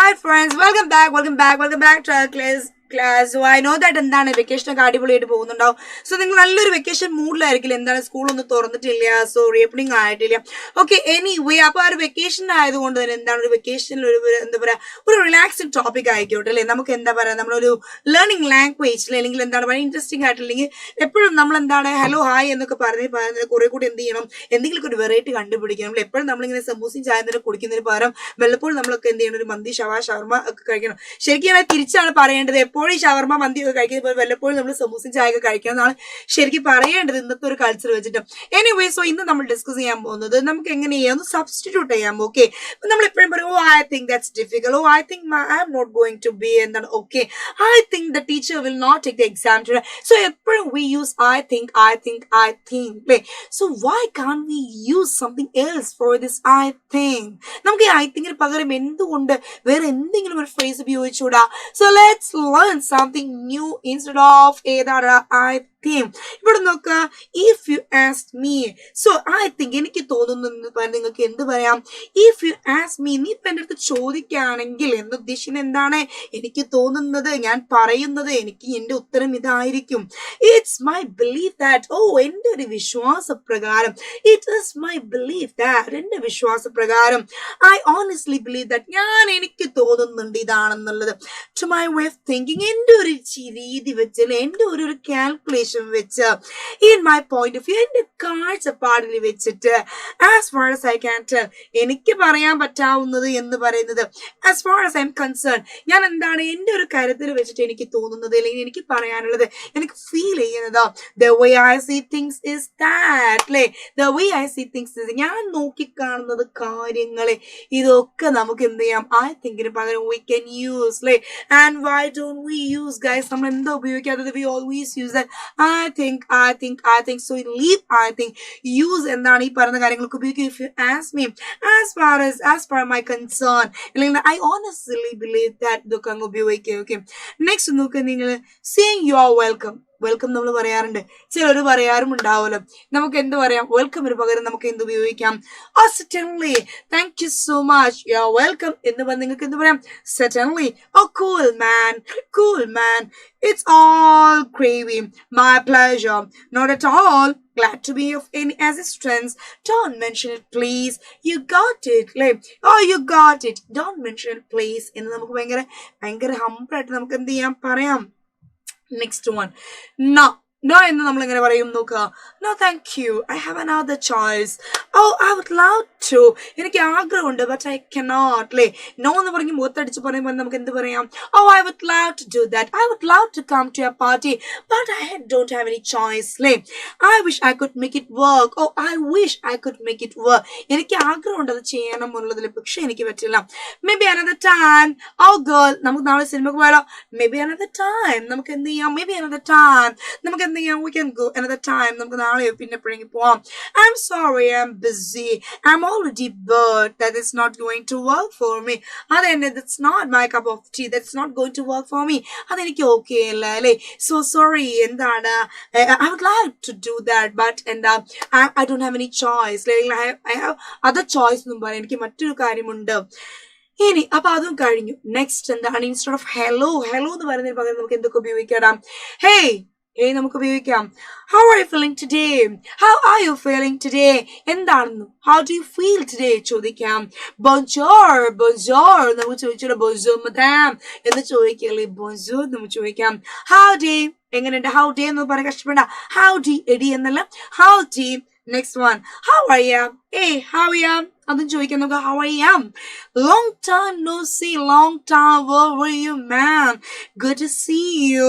Hi friends, welcome back to our class. So I know that എന്താണ് vacation ഒക്കെ അടിപൊളിയായിട്ട് പോകുന്നുണ്ടാവും. So നിങ്ങൾ നല്ലൊരു വെക്കേഷൻ മൂഡിലായിരിക്കില്ല. എന്താണ് സ്കൂളൊന്നും തുറന്നിട്ടില്ല, സോ റീഓപ്പണിംഗ് ആയിട്ടില്ല. ഓക്കെ, എനിവേ അപ്പോൾ ആ ഒരു വെക്കേഷൻ ആയതുകൊണ്ട് തന്നെ എന്താണ് ഒരു വെക്കേഷനിൽ എന്താ പറയുക ഒരു റിലാക്സിങ് ടോപ്പിക് ആയിക്കോട്ടെ അല്ലേ. നമുക്ക് എന്താ പറയുക നമ്മളൊരു ലേണിംഗ് ലാംഗ്വേജിൽ അല്ലെങ്കിൽ എന്താണ് വളരെ ഇൻട്രസ്റ്റിംഗ് ആയിട്ടില്ലെങ്കിൽ എപ്പോഴും നമ്മൾ എന്താണ് ഹലോ ഹായ് എന്നൊക്കെ പറയുന്നത് കുറെ കൂടി എന്ത് ചെയ്യണം, എന്തെങ്കിലും ഒരു വെറൈറ്റി കണ്ടുപിടിക്കണം. എപ്പോഴും നമ്മളിങ്ങനെ സമൂസയും ചായ തന്നെ കുടിക്കുന്നതിന് പകരം വല്ലപ്പോഴും നമ്മളൊക്കെ എന്ത് ചെയ്യണം, ഒരു മന്തി ഷവർമ ഒക്കെ കഴിക്കണം. ശരിക്കും ഞാൻ തിരിച്ചാണ് പറയേണ്ടത്. എപ്പോഴും ഈ ഷവർമ മന്തി ഒക്കെ കഴിക്കുന്നത് വല്ലപ്പോഴും നമ്മൾ സമൂസയും ചായ ഒക്കെ കഴിക്കണം എന്നാണ് ശരിക്കും പറയേണ്ടത് ഇന്നത്തെ ഒരു കൾച്ചർ വെച്ചിട്ട്. എനിവേ, സോ ഇന്ന് നമ്മൾ ഡിസ്കസ് ചെയ്യാൻ പോകുന്നത് നമുക്ക് എങ്ങനെ ചെയ്യാം സബ്സ്റ്റിറ്റ്യൂട്ട് ചെയ്യാം. ഓക്കെ, നമ്മൾ എപ്പോഴും പറയും oh I think that's difficult, oh I think I am not going to be എന്താണ് okay, I think the teacher will not take the exam today. So എപ്പോഴും വി യൂസ് ഐ തിങ്ക് അല്ലേ. So why can we use something else for this I think? നമുക്ക് ഈ I തിങ്കിന് പകരം എന്തുകൊണ്ട് വേറെ എന്തെങ്കിലും ഒരു ഫ്രേസ് ഉപയോഗിച്ചുകൂടാ? So let's learn something new instead of ഏതാണ് ഐ തിങ്ക്. ഇവിടെ നോക്കുക, if you ask me, so I think എനിക്ക് തോന്നുന്നു നിങ്ങൾക്ക് എന്ത് പറയാം? ഇഫ് യു ആസ്ക് മീ, നീ ഇപ്പൊ എൻ്റെ അടുത്ത് ചോദിക്കുകയാണെങ്കിൽ എന്ന് ഉദ്ദേശിക്കുന്നത് എന്താണ്? എനിക്ക് തോന്നുന്നത്, ഞാൻ പറയുന്നത്, എനിക്ക് എൻ്റെ ഉത്തരം ഇതായിരിക്കും. It's my belief that, oh എൻ്റെ ഒരു വിശ്വാസപ്രകാരം, it is my belief that, എൻ്റെ വിശ്വാസപ്രകാരം, ഐ ഓണസ്റ്റ്ലി ബിലീവ് ദാറ്റ്, എനിക്ക് തോന്നുന്നുണ്ട് ഇതാണെന്നുള്ളത്. To my way of thinking, എൻ്റെ ഒരു രീതി വെച്ച് അല്ലെ എൻ്റെ ഒരു കാൽക്കുലേഷൻ വെച്ച്, in my point of view, എന്റെ കാഴ്ചപ്പാടിൽ വെച്ചിട്ട്, as far as I can tell, എനിക്ക് പറയാൻ പറ്റാവുന്നത് എന്ന് പറയുന്നത്, as far as I am concern, ഞാൻ എന്താണ് എൻ്റെ ഒരു കാര്യത്തിൽ വെച്ചിട്ട് എനിക്ക് തോന്നുന്നത് അല്ലെങ്കിൽ എനിക്ക് പറയാനുള്ളത്, എനിക്ക് ഫീൽ ചെയ്യുന്നത്, the way I see things is that അല്ലേ. The way I see things is, ഞാൻ നോക്കിക്കാണുന്നത് കാര്യങ്ങളെ, ഇതൊക്കെ നമുക്ക് എന്ത് ചെയ്യാം, ഐ തിങ്കിന് പകരം വി ക്യാൻ യൂസ് അല്ലേ. And why don't we use guys? നമ്മൾ എന്താ ഉപയോഗിക്കാത്തത്? We always use that I think. So leave I think. Use എന്താണ് ഈ പറയുന്ന കാര്യങ്ങൾക്ക് ഉപയോഗിക്കുക. If you ask me, as far my concern, അല്ലെങ്കിൽ I honestly believe that ഇതൊക്കെ അങ്ങ് ഉപയോഗിക്കുക. ഓക്കെ, നെക്സ്റ്റ് നോക്കുക, നിങ്ങൾ saying you are welcome. Welcome നമ്മൾ പറയാറുണ്ട്, ചിലർ പറയാറും ഉണ്ടാവുമല്ലോ. നമുക്ക് എന്ത് പറയാം? വെൽക്കമിന് പകരം നമുക്ക് എന്ത് ഉപയോഗിക്കാം? certainly, thank you so much, you are welcome എന്ന് പറഞ്ഞ് നിങ്ങൾക്ക് എന്ത് പറയാം? certainly. Oh cool man, it's all gravy, my pleasure, not at all, glad to be of any assistance, don't mention it please, you got it, like oh you got it, don't mention it please എന്ന് നമുക്ക് ഭയങ്കര ഹംബിളായിട്ട് നമുക്ക് എന്ത് ചെയ്യാം, പറയാം. Next one, no എന്ന് നമ്മൾ എങ്ങനെ പറയും നോക്കുക. No thank you, I have another choice. Oh I would love to, എനിക്ക് ആഗ്രഹമുണ്ട് ബട്ട് ഐ കനോട്ട് അല്ലേ. നോ എന്ന് പറഞ്ഞ് മുഖത്തടിച്ച് പറയുമ്പോൾ നമുക്ക് എന്ത് പറയാം? Oh I would love to do that, I would love to come to your party but I don't have any choice അല്ലേ. I wish I could make it work. Oh I wish I could make it work, എനിക്ക് ആഗ്രഹമുണ്ട് അത് ചെയ്യണം എന്നുള്ളതിൽ, പക്ഷെ എനിക്ക് പറ്റില്ല. Maybe another time. Oh girl, നമുക്ക് നാളെ സിനിമക്ക് പോയാലോ? Maybe another time. നമുക്ക് എന്ത് ചെയ്യാം? Maybe another time. നമുക്ക് എന്ത് ചെയ്യാം? We can go another time. നമുക്ക് നാളെ പിന്നെ എപ്പോഴെങ്കിലും പോവാം. I'm sorry, I'm busy, I'm already bored, that is not going to work for me. അതെന്നെ, that's not my cup of tea, that's not going to work for me. അതെനിക്ക് okay അല്ല അല്ലേ. So sorry, എന്താണ്, I would like to do that but I don't have any choice. I have other choice എന്നും പറയാം, എനിക്ക് മറ്റൊരു കാര്യമുണ്ട്. ഇനി അപ്പൊ അതും കഴിഞ്ഞു. നെക്സ്റ്റ് എന്താണ്? ഇൻസ്റ്റെഡ് ഓഫ് ഹലോ എന്ന് പറയുന്നതിന് പകരം നമുക്ക് എന്തൊക്കെ ഉപയോഗിക്കാം? ഹേയ് നമുക്ക് ഉപയോഗിക്കാം. How are you feeling today? How are you feeling today എന്താണെന്ന്, how do you feel today ചോദിക്കാം. ബോൺജോർ നമുക്ക് ചോദിച്ചോ. ബോൺജോർ മദാം എന്ന് ചോദിക്കല്ലേ, ബോൺജോർ നമുക്ക് ചോദിക്കാം. ഹൗ ഡേ, എങ്ങനെയുണ്ട്? ഹൗ ഡേ എന്ന് പറയാൻ കഷ്ടപ്പെട, ഹൗ ഡി എടി എന്നല്ല, howdy. Next one, how are you? How ya അതും ചോദിക്കാൻ നോക്കുക. How are you? Long time no see, long time where were you man, good to see you,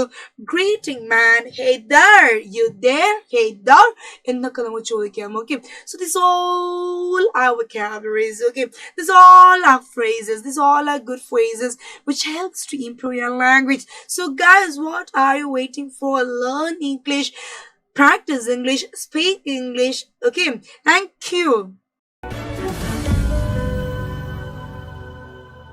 greeting man, hey there, you there, hey there എന്നൊക്കെ നമുക്ക് ചോദിക്കാം. Okay, so this all our vocabularies, okay, this all our phrases, this all our good phrases which helps to improve your language. So guys, what are you waiting for? Learn English, practice English, speak English. Okay, thank you.